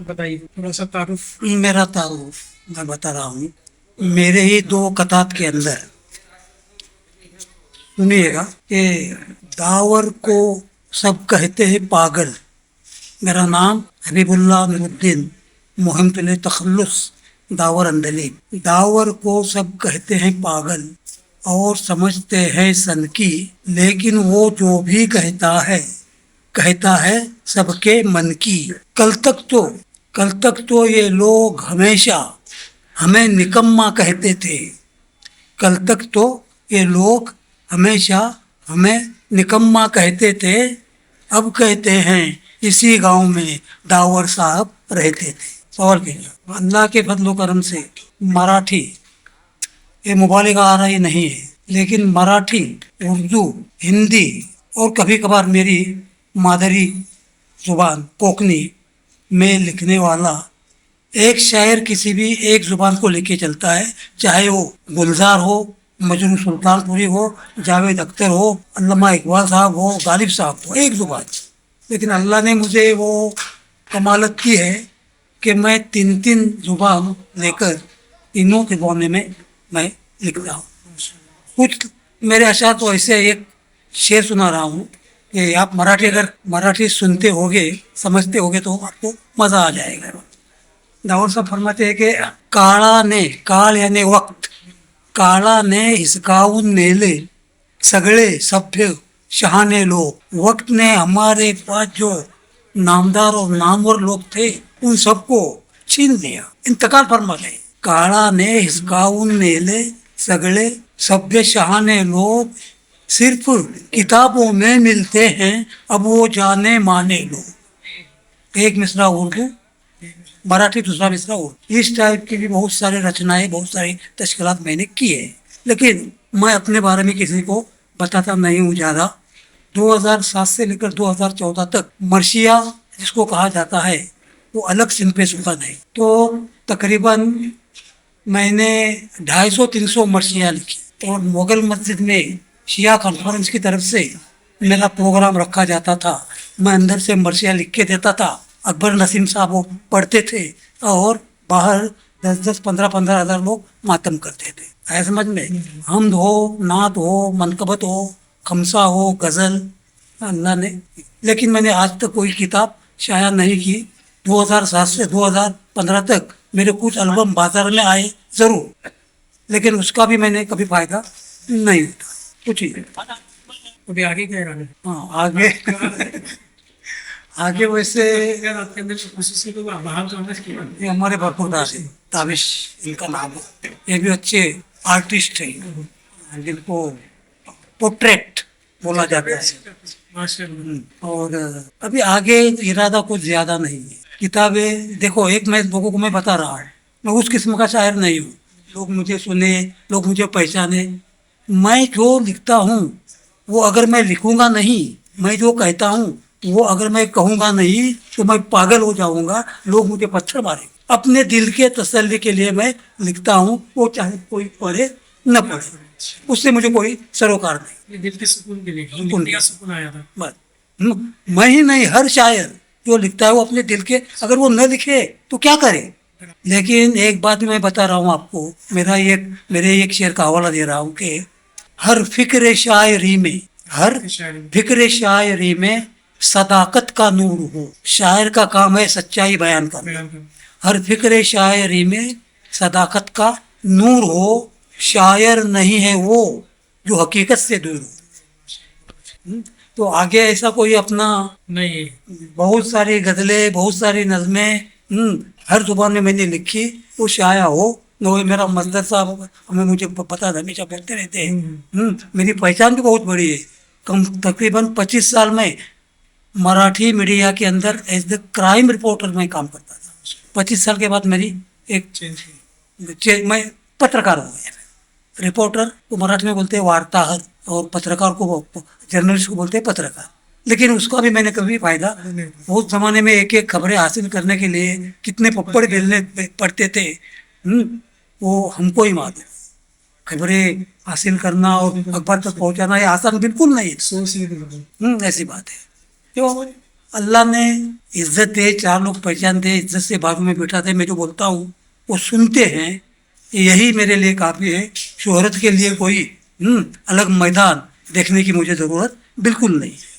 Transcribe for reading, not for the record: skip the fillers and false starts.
آپ بتائیے تھوڑا سا تعارف. میرا تعارف میں بتا رہا ہوں. میرے ہی 2 کتاب کے اندر سنیے گا کہ داور کو سب کہتے ہیں پاگل. میرا نام حبیب اللہ نور الدین محمد تخلص داور اندلیب. داور کو سب کہتے ہیں پاگل اور سمجھتے ہیں سنکی، لیکن وہ جو بھی کہتا ہے سب کے من کی. کل تک تو یہ لوگ ہمیشہ ہمیں نکما کہتے تھے. کل تک تو یہ لوگ ہمیشہ ہمیں نکما کہتے تھے. اب کہتے ہیں اسی گاؤں میں داور صاحب رہتے تھے. سوال کیجیے. اللہ کے فضل و کرم سے مراٹھی، یہ مبالغہ آ رہی نہیں ہے، لیکن مراٹھی، اردو، ہندی اور کبھی کبھار میری مادری زبان کوکنی میں لکھنے والا ایک شاعر کسی بھی ایک زبان کو لے کے چلتا ہے، چاہے وہ گلزار ہو، مجنو سلطان پوری ہو، جاوید اختر ہو، علامہ اقبال صاحب ہو، غالب صاحب ہو، ایک زبان. لیکن اللہ نے مجھے وہ کمالت کی ہے کہ میں 3 زبان لے کر تینوں کے زبانوں میں لکھتا ہوں. کچھ میرے اشعار تو ایسے ایک شعر سنا رہا ہوں کہ آپ اگر مراٹھی سنتے ہوگے، سمجھتے ہوگے تو آپ کو مزہ آ جائے گا. داور صاحب فرماتے ہیں کہ کال یعنی وقت، کالا نے ہسکاؤن نیلے سگڑے سبھے شہانے لوگ. وقت نے ہمارے پاس جو نامدار اور نامور لوگ تھے ان سب کو چھین لیا، انتقال فرما گئے. کالا نے ہسکاؤن نیلے سگڑے سبھے شہانے لوگ، صرف کتابوں میں ملتے ہیں اب وہ جانے مانے لوگ. ایک مصرع اردو، مراٹھی دوسرا مصرع اردو. اس ٹائپ کی بھی بہت سارے رچنائیں، بہت ساری تشکیلات میں نے کی ہے، لیکن میں اپنے بارے میں کسی کو بتاتا نہیں ہوں زیادہ. 2007 سے لے کر 2014 تک مرثیہ جس کو کہا جاتا ہے وہ الگ صنف سخن ہے. تو تقریباً میں نے 250-300 مرثیہ لکھی. اور مغل مسجد میں شیعہ کانفرنس کی طرف سے میرا پروگرام رکھا جاتا تھا. میں اندر سے مرثیہ لکھ کے دیتا تھا. اکبر نسیم صاحب وہ پڑھتے تھے اور باہر 10-15 ہزار لوگ ماتم کرتے تھے. ہے سمجھ میں؟ حمد ہو، نعت ہو، منقبت ہو، خمسہ ہو، غزل، اللہ نے. لیکن میں نے آج تک کوئی کتاب شائع نہیں کی. 2007 سے 2015 تک میرے کچھ البم بازار میں آئے ضرور، لیکن اس کا بھی میں نے کبھی فائدہ نہیں اٹھا. کچھ ہی ابھی آگے کیا ارادہ ہے؟ ہاں آگے ویسے آپ کے اندر خصوصی تو باہر جانا کی یہ ہمارے بھرپور داس ہے، تابش ان کا نام ہے. یہ بھی اچھے آرٹسٹ ہیں جن کو پورٹریٹ بولا جاتا ہے. ماشاء اللہ. اور ابھی آگے ارادہ کچھ زیادہ نہیں ہے. کتابیں دیکھو، ایک میں لوگوں کو میں بتا رہا ہوں، میں اس قسم کا شاعر نہیں ہوں. لوگ مجھے سنے، لوگ مجھے پہچانے. میں جو لکھتا ہوں وہ اگر میں لکھوں گا نہیں، میں جو کہتا ہوں وہ اگر میں کہوں گا نہیں تو میں پاگل ہو جاؤں گا، لوگ مجھے پتھر ماریں. اپنے دل کے تسلی کے لیے میں لکھتا ہوں، وہ چاہے کوئی پڑھے نہ پڑھے، اس سے مجھے کوئی سروکار نہیں. دل کے سکون کے لیے سکون آیا تھا. بس میں ہی نہیں، ہر شاعر جو لکھتا ہے وہ اپنے دل کے، اگر وہ نہ لکھے تو کیا کرے. لیکن ایک بات میں بتا رہا ہوں آپ کو، میرے ایک شعر کا حوالہ دے رہا ہوں کہ ہر فکر شاعری میں صداقت کا نور ہو. شاعر کا کام ہے سچائی بیان کرنا. ہر فکر شاعری میں صداقت کا نور ہو. شاعر نہیں ہے وہ جو حقیقت سے دور ہو. تو آگے ایسا کوئی اپنا نہیں. بہت ساری غزلیں، بہت ساری نظمیں ہر زبان میں نے لکھی، وہ شائع ہو. میرا مصدر صاحب مجھے پتا ہمیشہ بولتے رہتے ہیں. میری پہچان بھی بہت بڑی ہے. تقریباً 25 سال میں مراٹھی میڈیا کے اندر ایز دا کرائم رپورٹر میں کام کرتا تھا. 25 سال کے بعد میری میں پترکار ہو گیا. رپورٹر کو مراٹھی میں بولتے ہیں وارتاہر، اور پترکار کو، جرنلسٹ کو بولتے ہیں پترکار. لیکن اس کا بھی میں نے کبھی فائدہ، اس زمانے میں ایک خبریں حاصل کرنے کے لیے کتنے پپڑ بیلنے پڑتے تھے وہ ہم کو ہی معلوم. خبریں حاصل کرنا اور اخبار تک پہنچانا یہ آسان بالکل نہیں ہے. ایسی بات ہے. اللہ نے عزت دے، چار لوگ پہچان دے، عزت سے بازو میں بٹھا دے، میں جو بولتا ہوں وہ سنتے ہیں، یہی میرے لیے کافی ہے. شہرت کے لیے کوئی الگ میدان دیکھنے کی مجھے ضرورت بالکل نہیں ہے.